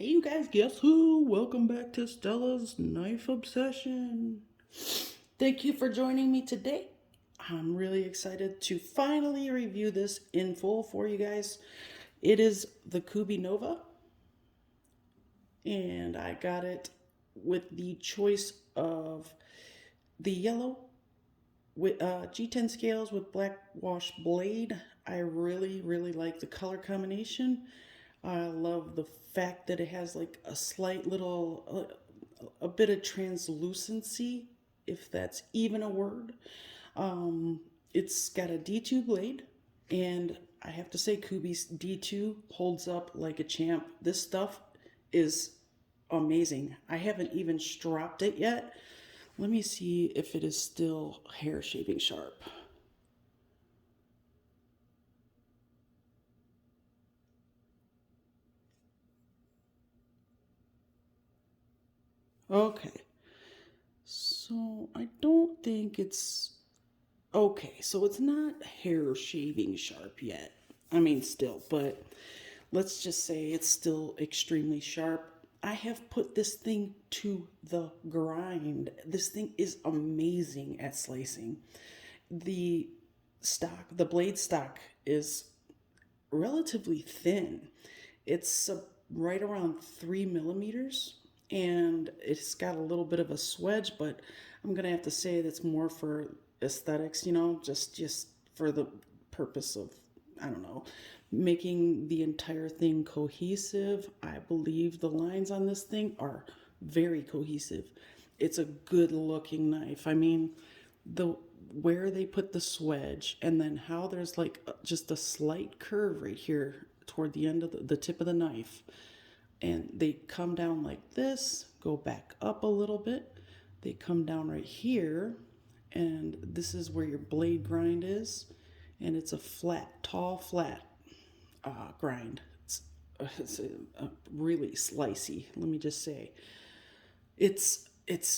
Hey, you guys, guess who? Welcome back to Stella's Knife Obsession. Thank you for joining me today. I'm really excited to finally review this in full for you guys. It is the Kubey Nova, and I got it with the choice of the yellow with G10 scales with black wash blade. I really like the color combination. I love the fact that it has like a slight little, a bit of translucency, if that's even a word. It's got a D2 blade, and I have to say, Kubey's D2 holds up like a champ. This stuff is amazing. I haven't even stropped it yet. Let me see if it is still hair shaving sharp. Okay, so I don't think it's okay. So it's not hair shaving sharp yet. I mean, still, but let's just say it's still extremely sharp. I have put this thing to the grind. This thing is amazing at slicing. The the blade stock is relatively thin. It's right around 3 millimeters, and it's got a little bit of a swedge, but I'm gonna have to say that's more for aesthetics, just for the purpose of, I don't know, making the entire thing cohesive. I believe the lines on this thing are very cohesive. It's a good looking knife. I mean, the where they put the swedge, and then how there's like just a slight curve right here toward the end of the tip of the knife, and they come down like this, go back up a little bit, they come down right here, and this is where your blade grind is, and it's a flat, tall, flat grind. It's really slicey. Let me just say, it's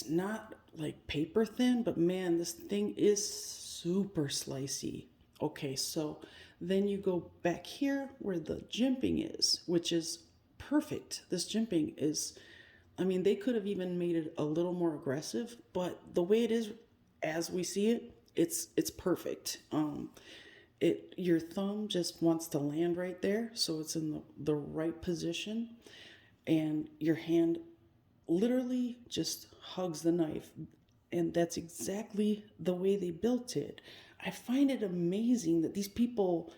not like paper thin, but man, this thing is super slicey. Okay, so then you go back here where the jimping is, which is perfect. This jimping is, I mean, they could have even made it a little more aggressive, but the way it is, as we see it, it's perfect. Your thumb just wants to land right there, so it's in the right position, and your hand literally just hugs the knife. And that's exactly the way they built it. I find it amazing that these people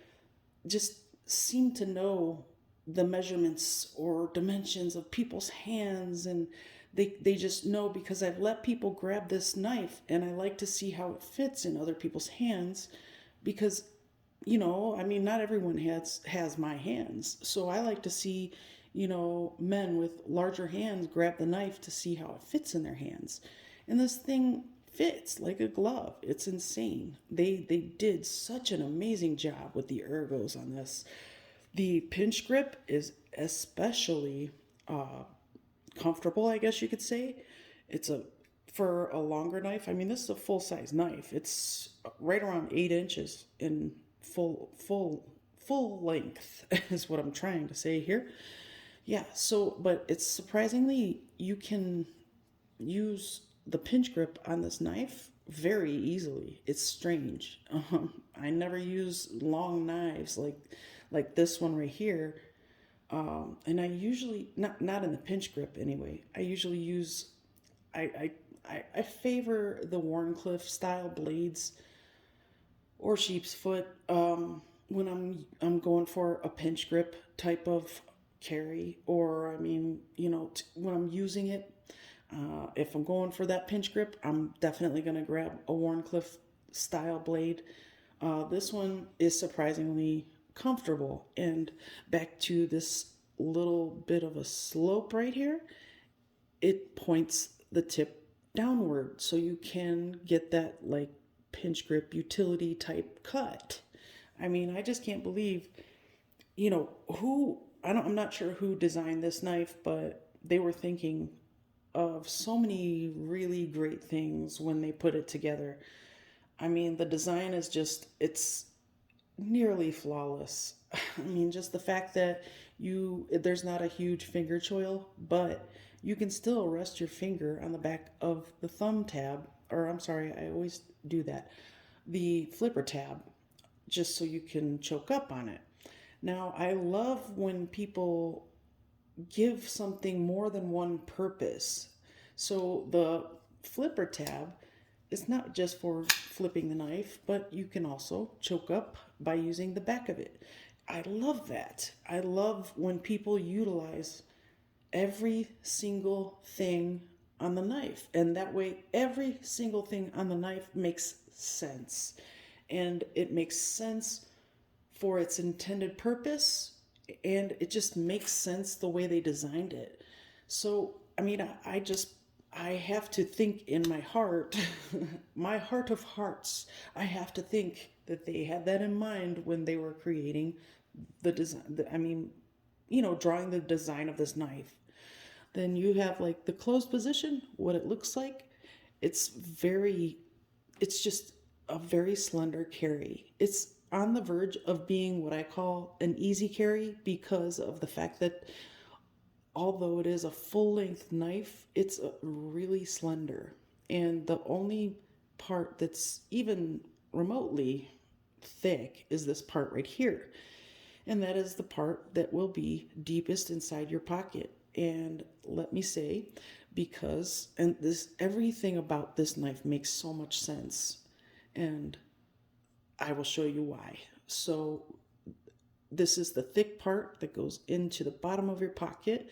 just seem to know the measurements or dimensions of people's hands, and they just know, because I've let people grab this knife and I like to see how it fits in other people's hands, because I mean, not everyone has my hands. So I like to see, men with larger hands grab the knife to see how it fits in their hands. And this thing fits like a glove. It's insane. They did such an amazing job with the ergos on this. The pinch grip is especially comfortable, I guess you could say. It's a For a longer knife. I mean, this is a full size knife. It's right around 8 inches in full length is what I'm trying to say here. Yeah. So, but it's surprisingly, you can use the pinch grip on this knife very easily. It's strange. I never use long knives like this one right here. And I usually, not in the pinch grip anyway. I usually use I favor the Warncliffe style blades or sheep's foot when I'm going for a pinch grip type of carry, or I mean, when I'm using it. If I'm going for that pinch grip, I'm definitely going to grab a Warncliffe style blade. This one is surprisingly comfortable. And back to this little bit of a slope right here, it points the tip downward, so you can get that like pinch grip utility type cut. I mean, I just can't believe, who, I'm not sure who designed this knife, but they were thinking of so many really great things when they put it together. I mean, the design is just, it's nearly flawless. I mean, just the fact that There's not a huge finger choil, but you can still rest your finger on the back of the thumb tab, or I'm sorry, I always do that, the flipper tab, just so you can choke up on it. Now, I love when people give something more than one purpose. So the flipper tab is not just for flipping the knife, but you can also choke up by using the back of it. I love that. I love when people utilize every single thing on the knife, and that way every single thing on the knife makes sense, and it makes sense for its intended purpose, and it just makes sense the way they designed it. So, I mean, I have to think in my heart, my heart of hearts, I have to think that they had that in mind when they were creating the design. I mean, drawing the design of this knife. Then you have like the closed position, what it looks like. It's very, it's just a very slender carry. It's on the verge of being what I call an easy carry because of the fact that although it is a full length knife, it's really slender. And the only part that's even remotely thick is this part right here. And that is the part that will be deepest inside your pocket. And let me say, because, and this, everything about this knife makes so much sense. And I will show you why. So, this is the thick part that goes into the bottom of your pocket.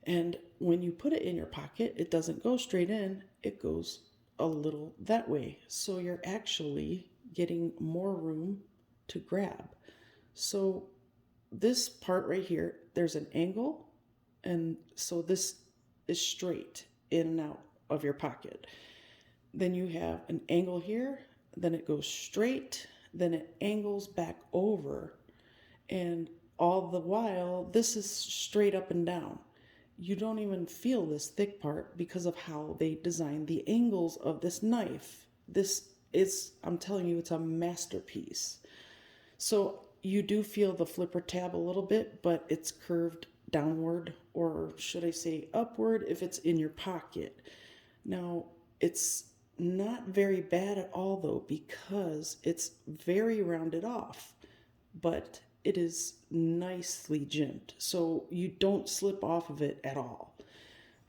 And when you put it in your pocket, it doesn't go straight in, it goes a little that way. So, you're actually getting more room to grab. So, this part right here, there's an angle, and so this is straight in and out of your pocket. Then you have an angle here, then it goes straight, then it angles back over, and all the while, this is straight up and down. You don't even feel this thick part because of how they designed the angles of this knife. This is, I'm telling you, it's a masterpiece. So you do feel the flipper tab a little bit, but it's curved downward, or should I say upward, if it's in your pocket. Now, it's not very bad at all though, because it's very rounded off, but it is nicely jimped. So you don't slip off of it at all.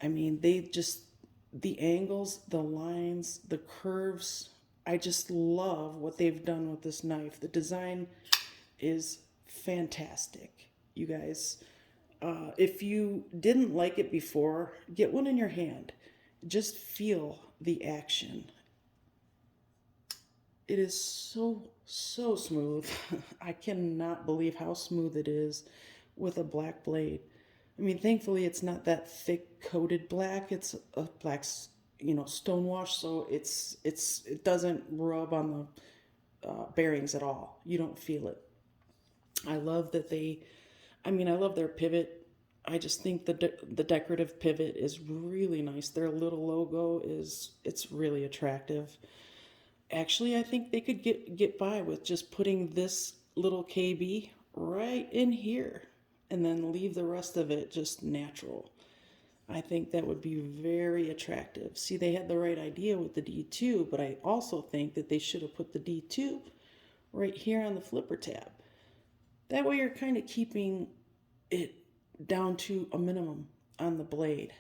I mean, the angles, the lines, the curves, I just love what they've done with this knife. The design is fantastic, you guys. If you didn't like it before, get one in your hand. Just feel the action. It is so smooth. I cannot believe how smooth it is with a black blade. I mean, thankfully it's not that thick coated black. It's a black, stonewash, so it doesn't rub on the bearings at all. You don't feel it. I love that I love their pivot. I just think the decorative pivot is really nice. Their little logo it's really attractive. Actually, I think they could get by with just putting this little KB right in here and then leave the rest of it just natural. I think that would be very attractive. See, they had the right idea with the D2, but I also think that they should have put the D2 right here on the flipper tab. That way you're kind of keeping it down to a minimum on the blade.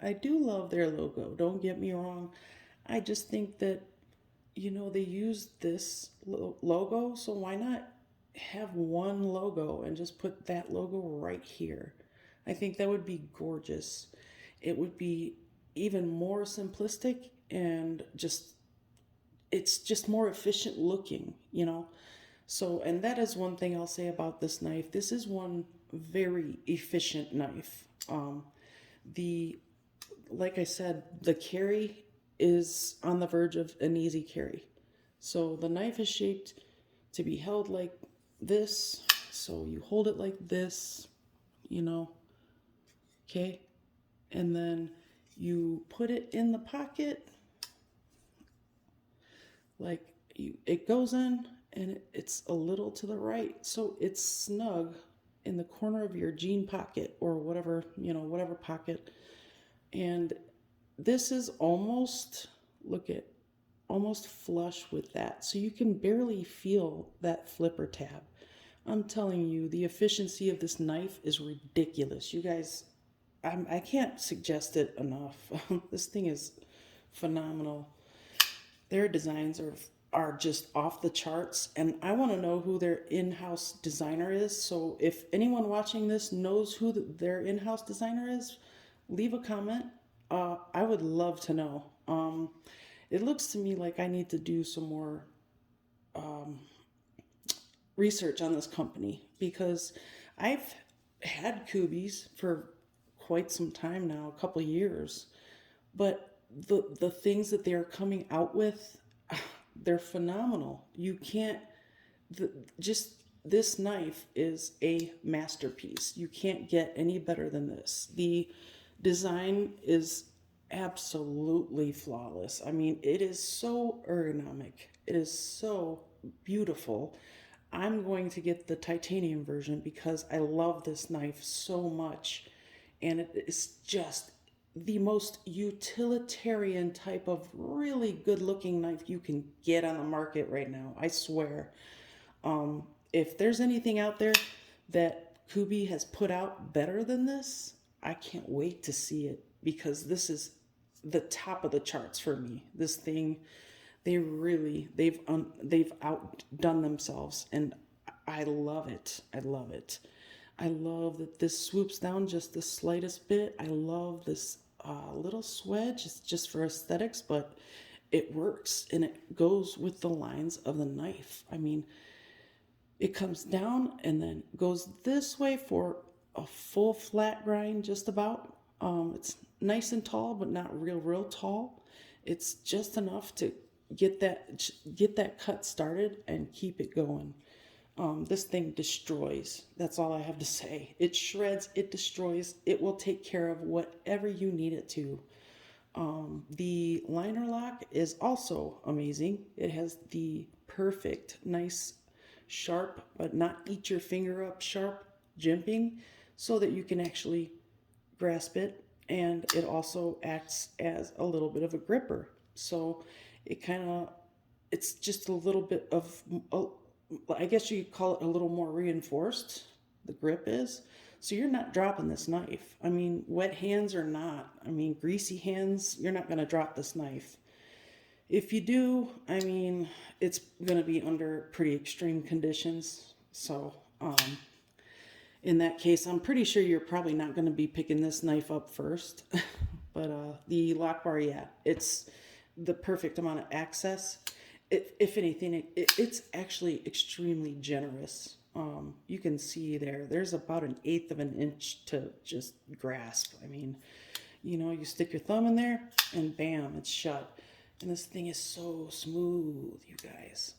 I do love their logo, don't get me wrong. I just think that, they use this logo, so why not have one logo and just put that logo right here? I think that would be gorgeous. It would be even more simplistic and it's just more efficient looking. So, and that is one thing I'll say about this knife. This is one very efficient knife. The Like I said, the carry is on the verge of an easy carry. So the knife is shaped to be held like this. So you hold it like this, okay? And then you put it in the pocket, it goes in and it's a little to the right. So it's snug in the corner of your jean pocket or whatever, whatever pocket. And this is almost, look at, almost flush with that. So you can barely feel that flipper tab. I'm telling you, the efficiency of this knife is ridiculous. You guys, I can't suggest it enough. This thing is phenomenal. Their designs are just off the charts, and I want to know who their in-house designer is. So if anyone watching this knows who their in-house designer is, leave a comment. I would love to know. It looks to me like I need to do some more research on this company, because I've had Kubeys for quite some time now, a couple of years, but the things that they're coming out with, they're phenomenal. You can't, just this knife is a masterpiece. You can't get any better than this. The design is absolutely flawless. I mean, it is so ergonomic. It is so beautiful. I'm going to get the titanium version because I love this knife so much. And it is just the most utilitarian type of really good looking knife you can get on the market right now. I swear. If there's anything out there that Kubey has put out better than this, I can't wait to see it, because this is the top of the charts for me. This thing, they've outdone themselves, and I love it. I love it. I love that this swoops down just the slightest bit. I love this little swedge. It's just for aesthetics, but it works, and it goes with the lines of the knife. I mean, it comes down and then goes this way for a full flat grind, just about. It's nice and tall, but not real tall. It's just enough to get that cut started and keep it going. This thing destroys. That's all I have to say. It shreds, it destroys, it will take care of whatever you need it to. The liner lock is also amazing. It has the perfect, nice, sharp, but not eat your finger up sharp jimping, so that you can actually grasp it. And it also acts as a little bit of a gripper. So it's just a little bit of, I guess you could call it a little more reinforced, the grip is. So you're not dropping this knife. I mean, wet hands or not, I mean, greasy hands, you're not going to drop this knife. If you do, I mean, it's going to be under pretty extreme conditions. So, in that case, I'm pretty sure you're probably not going to be picking this knife up first. But the lock bar, yeah, it's the perfect amount of access. If anything, it's actually extremely generous. You can see there's about 1/8 of an inch to just grasp. I mean, you stick your thumb in there and bam, it's shut. And this thing is so smooth, you guys.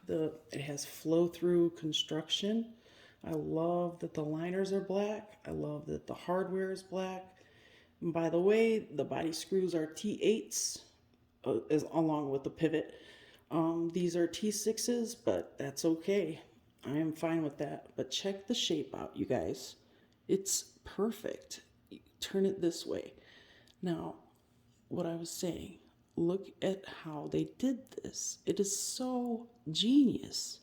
It has flow-through construction. I love that the liners are black. I love that the hardware is black. And by the way, the body screws are T8s, along with the pivot. These are T6s, but that's okay. I am fine with that. But check the shape out, you guys. It's perfect. Turn it this way. Now, what I was saying, look at how they did this. It is so genius.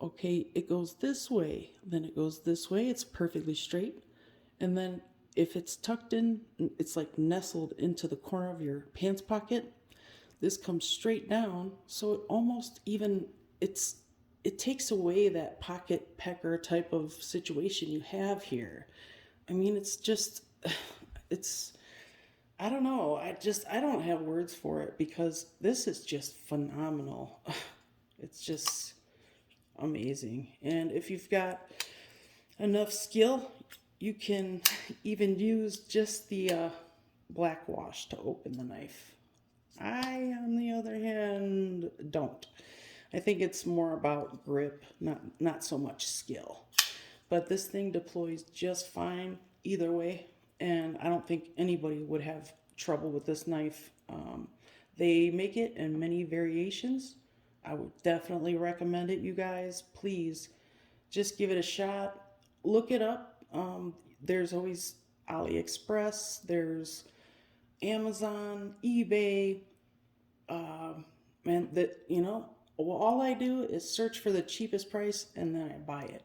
Okay, it goes this way, then it goes this way. It's perfectly straight. And then if it's tucked in, it's like nestled into the corner of your pants pocket. This comes straight down, so it almost even, it takes away that pocket pecker type of situation you have here. I mean, it's just, I don't know. I don't have words for it, because this is just phenomenal. It's just amazing. And if you've got enough skill, you can even use just the black wash to open the knife. I, on the other hand, don't. I think it's more about grip, not so much skill. But this thing deploys just fine either way, and I don't think anybody would have trouble with this knife. They make it in many variations. I would definitely recommend it, you guys. Please, just give it a shot. look it up. There's always AliExpress, there's Amazon, eBay, and that, well, all I do is search for the cheapest price and then I buy it.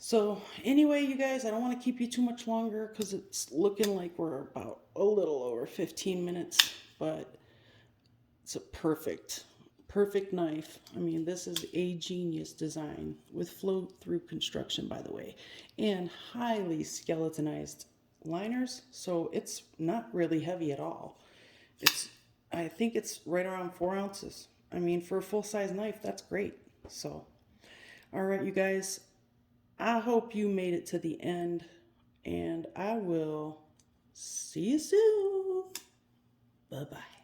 So anyway, you guys, I don't want to keep you too much longer because it's looking like we're about a little over 15 minutes, but it's a perfect knife. I mean, this is a genius design with flow through construction, by the way, and highly skeletonized liners, so it's not really heavy at all. It's, I think it's right around 4 ounces. I mean, for a full size knife, that's great. So, all right, you guys, I hope you made it to the end, and I will see you soon. Bye bye.